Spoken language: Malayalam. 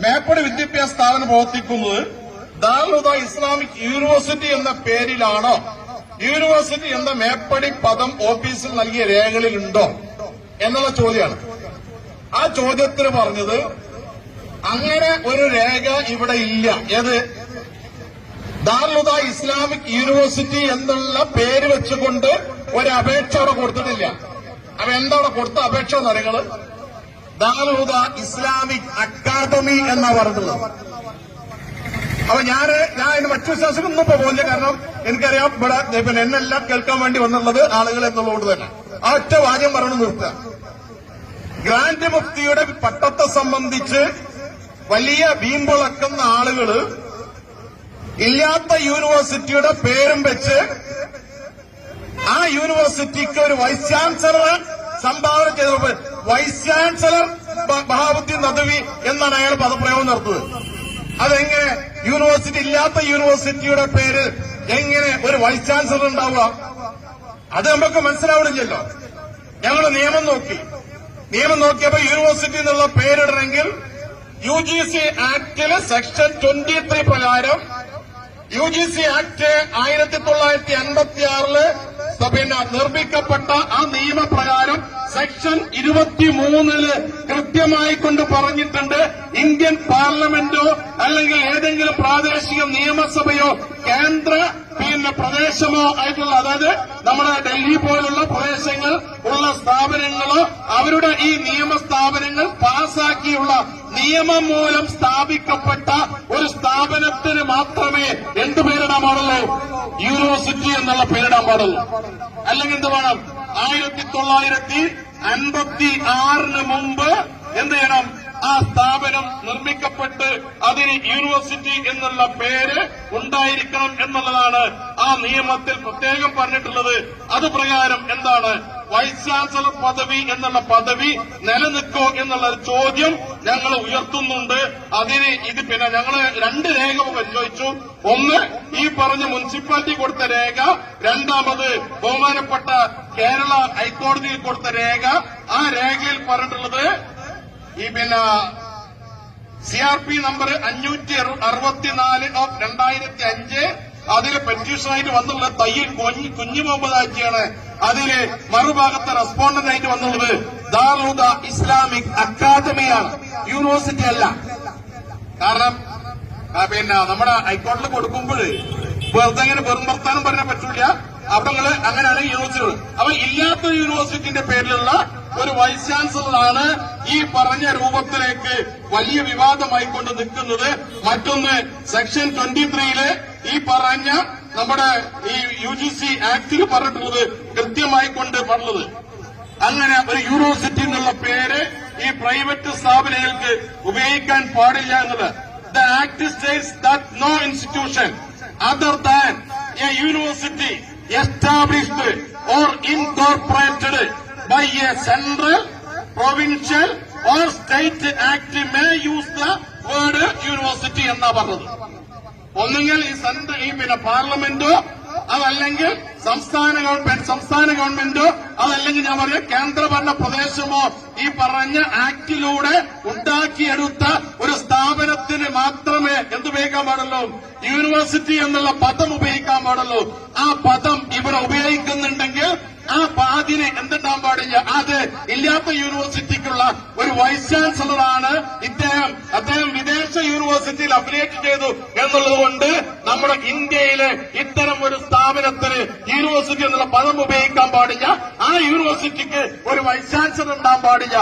മേപ്പടി വിദ്യാഭ്യാസ സ്ഥാപനം പ്രവർത്തിക്കുന്നത് ദാറുൽ ഇസ്ലാമിക് യൂണിവേഴ്സിറ്റി എന്ന പേരിലാണോ, യൂണിവേഴ്സിറ്റി എന്ന മേപ്പടി പദം ഓഫീസിൽ നൽകിയ രേഖകളിലുണ്ടോ എന്നുള്ള ചോദ്യമാണ്. ആ ചോദ്യത്തിന് പറഞ്ഞത് അങ്ങനെ ഒരു രേഖ ഇവിടെ ഇല്ല. ഏത്? ദാറുൽ ഇസ്ലാമിക് യൂണിവേഴ്സിറ്റി എന്നുള്ള പേര് വെച്ചുകൊണ്ട് ഒരു അപേക്ഷ അവിടെ കൊടുത്തിട്ടില്ല. അപ്പൊ എന്താ അവിടെ കൊടുത്ത അപേക്ഷ എന്നറിയങ്ങള്? ദാറുൽ ഇസ്ലാമിക് അക്കാദമി എന്നാ പറഞ്ഞിട്ടുള്ളത്. അപ്പൊ ഞാൻ അതിന് മറ്റു വിശ്വാസങ്ങളൊന്നും ഇപ്പൊ പോകില്ല. കാരണം എനിക്കറിയാം ഇവിടെ പിന്നെ എന്നെല്ലാം കേൾക്കാൻ വേണ്ടി വന്നുള്ളത് ആളുകൾ എന്നുള്ളതുകൊണ്ട് തന്നെ ആ ഒറ്റ വാചകം പറഞ്ഞു നിർത്തുക. ഗ്രാൻഡ് മുഫ്തിയുടെ പട്ടത്തെ സംബന്ധിച്ച് വലിയ വീമ്പിളക്കുന്ന ആളുകള് ഇല്ലാത്ത യൂണിവേഴ്സിറ്റിയുടെ പേരും വെച്ച് ആ യൂണിവേഴ്സിറ്റിക്ക് ഒരു വൈസ് ചാൻസലർ സംഭാവന ചെയ്ത വൈസ് ചാൻസലർ ബഹാവുദ്ദീൻ നദ്വി എന്നാണ് അയാൾ പദപ്രയോഗം നടത്തുന്നത്. അതെങ്ങനെ യൂണിവേഴ്സിറ്റി ഇല്ലാത്ത യൂണിവേഴ്സിറ്റിയുടെ പേര് എങ്ങനെ ഒരു വൈസ് ചാൻസലർ ഉണ്ടാവുക? അത് നമുക്ക് മനസ്സിലാവണില്ലല്ലോ. ഞങ്ങൾ നിയമം നോക്കിയപ്പോ യൂണിവേഴ്സിറ്റി എന്നുള്ള പേരിടണമെങ്കിൽ UGC ആക്ടില് സെക്ഷൻ 23 പ്രകാരം UGC ആക്ട് 1956 പിന്നെ നിർമ്മിക്കപ്പെട്ട ആ നിയമപ്രകാരം സെക്ഷൻ 23 കൃത്യമായി കൊണ്ട് പറഞ്ഞിട്ടുണ്ട്, ഇന്ത്യൻ പാർലമെന്റോ അല്ലെങ്കിൽ ഏതെങ്കിലും പ്രാദേശിക നിയമസഭയോ കേന്ദ്ര പ്രദേശമോ ആയിട്ടുള്ള, അതായത് നമ്മുടെ ഡൽഹി പോലുള്ള പ്രദേശങ്ങൾ ഉള്ള സ്ഥാപനങ്ങളോ അവരുടെ ഈ നിയമ സ്ഥാപനങ്ങൾ പാസാക്കിയുള്ള നിയമം മൂലം സ്ഥാപിക്കപ്പെട്ട ഒരു സ്ഥാപനത്തിന് മാത്രമേ എന്ത് പേരിടാൻ പാടുള്ളൂ? യൂണിവേഴ്സിറ്റി എന്നുള്ള പേരിടാൻ പാടുള്ളൂ. അല്ലെങ്കിൽ എന്ത് വേണം? 1956 മുമ്പ് എന്ത് ചെയ്യണം? ആ സ്ഥാപനം നിർമ്മിക്കപ്പെട്ട് അതിന് യൂണിവേഴ്സിറ്റി എന്നുള്ള പേര് ഉണ്ടായിരിക്കണം എന്നുള്ളതാണ് ആ നിയമത്തിൽ പ്രത്യേകം പറഞ്ഞിട്ടുള്ളത്. അത് പ്രകാരം എന്താണ് വൈസ് ചാൻസലർ പദവി എന്നുള്ള പദവി നിലനിൽക്കോ എന്നുള്ള ചോദ്യം ഞങ്ങൾ ഉയർത്തുന്നുണ്ട്. അതിന് ഇത് പിന്നെ ഞങ്ങൾ രണ്ട് രേഖ പരിശോധിച്ചു. ഒന്ന് ഈ പറഞ്ഞ മുനിസിപ്പാലിറ്റി കൊടുത്ത രേഖ, രണ്ടാമത് ബഹുമാനപ്പെട്ട കേരള ഹൈക്കോടതിയിൽ കൊടുത്ത രേഖ. ആ രേഖയിൽ പറഞ്ഞിട്ടുള്ളത് ഈ CRP നമ്പർ 564/2005 അതില് പെറ്റീഷനായിട്ട് വന്നുള്ളത് തയ്യിൽ കുഞ്ഞു മുഹമ്മദ് ഹാജിയാണ്. അതില് മറുഭാഗത്തെ റെസ്പോണ്ടന്റ് ആയിട്ട് വന്നുള്ളത് ദാറുൽ ഇസ്ലാമിക് അക്കാദമിയാണ്, യൂണിവേഴ്സിറ്റി അല്ല. കാരണം നമ്മുടെ ഹൈക്കോടതിയിൽ കൊടുക്കുമ്പോൾ വെറുതെ അങ്ങനെ വെറും വർത്താനം പറയാൻ പറ്റൂല. അവിടെ അങ്ങനെയാണ് യൂണിവേഴ്സിറ്റികൾ. അപ്പൊ ഇല്ലാത്ത യൂണിവേഴ്സിറ്റിന്റെ പേരിലുള്ള ഒരു വൈസ് ചാൻസലറാണ് ഈ പറഞ്ഞ രൂപത്തിലേക്ക് വലിയ വിവാദമായിക്കൊണ്ട് നിൽക്കുന്നത്. മറ്റൊന്ന് സെക്ഷൻ 23 ഈ പറഞ്ഞ നമ്മുടെ ഈ UGC ആക്ടിൽ പറഞ്ഞിട്ടുള്ളത് കൃത്യമായി കൊണ്ട് പറഞ്ഞത് അങ്ങനെ ഒരു യൂണിവേഴ്സിറ്റി എന്നുള്ള പേര് ഈ പ്രൈവറ്റ് സ്ഥാപനങ്ങൾക്ക് ഉപയോഗിക്കാൻ പാടില്ല എന്നത്. The act states that no institution other than a university established or incorporated by a central, provincial or state act may use the word university എന്നാ പറഞ്ഞത്. ഒന്നുകിൽ ഈ പാർലമെന്റോ അതല്ലെങ്കിൽ സംസ്ഥാന ഗവൺമെന്റോ അതല്ലെങ്കിൽ ഞാൻ പറഞ്ഞ കേന്ദ്രഭരണ പ്രദേശമോ ഈ പറഞ്ഞ ആക്ടിലൂടെ ഉണ്ടാക്കിയെടുത്ത ഒരു സ്ഥാപനത്തിന് മാത്രമേ എന്തുപയോഗിക്കാൻ പാടുള്ളൂ? യൂണിവേഴ്സിറ്റി എന്നുള്ള പദം ഉപയോഗിക്കാൻ പാടുള്ളൂ. ആ പദം ഇവിടെ ഉപയോഗിക്കുന്നുണ്ടെങ്കിൽ ആ അതിന് എന്തുണ്ടാൻ പാടില്ല. അത് ഇല്ലാത്ത യൂണിവേഴ്സിറ്റിക്കുള്ള ഒരു വൈസ് ചാൻസലറാണ് അദ്ദേഹം വിദേശ യൂണിവേഴ്സിറ്റിയിൽ അഫിലിയേറ്റ് ചെയ്തു എന്നുള്ളത് കൊണ്ട് നമ്മുടെ ഇന്ത്യയിലെ ഇത്തരം ഒരു സ്ഥാപനത്തിന് യൂണിവേഴ്സിറ്റി എന്നുള്ള പദം ഉപയോഗിക്കാൻ പാടില്ല. ആ യൂണിവേഴ്സിറ്റിക്ക് ഒരു വൈസ് ചാൻസലർ ഉണ്ടാകാൻ പാടില്ല.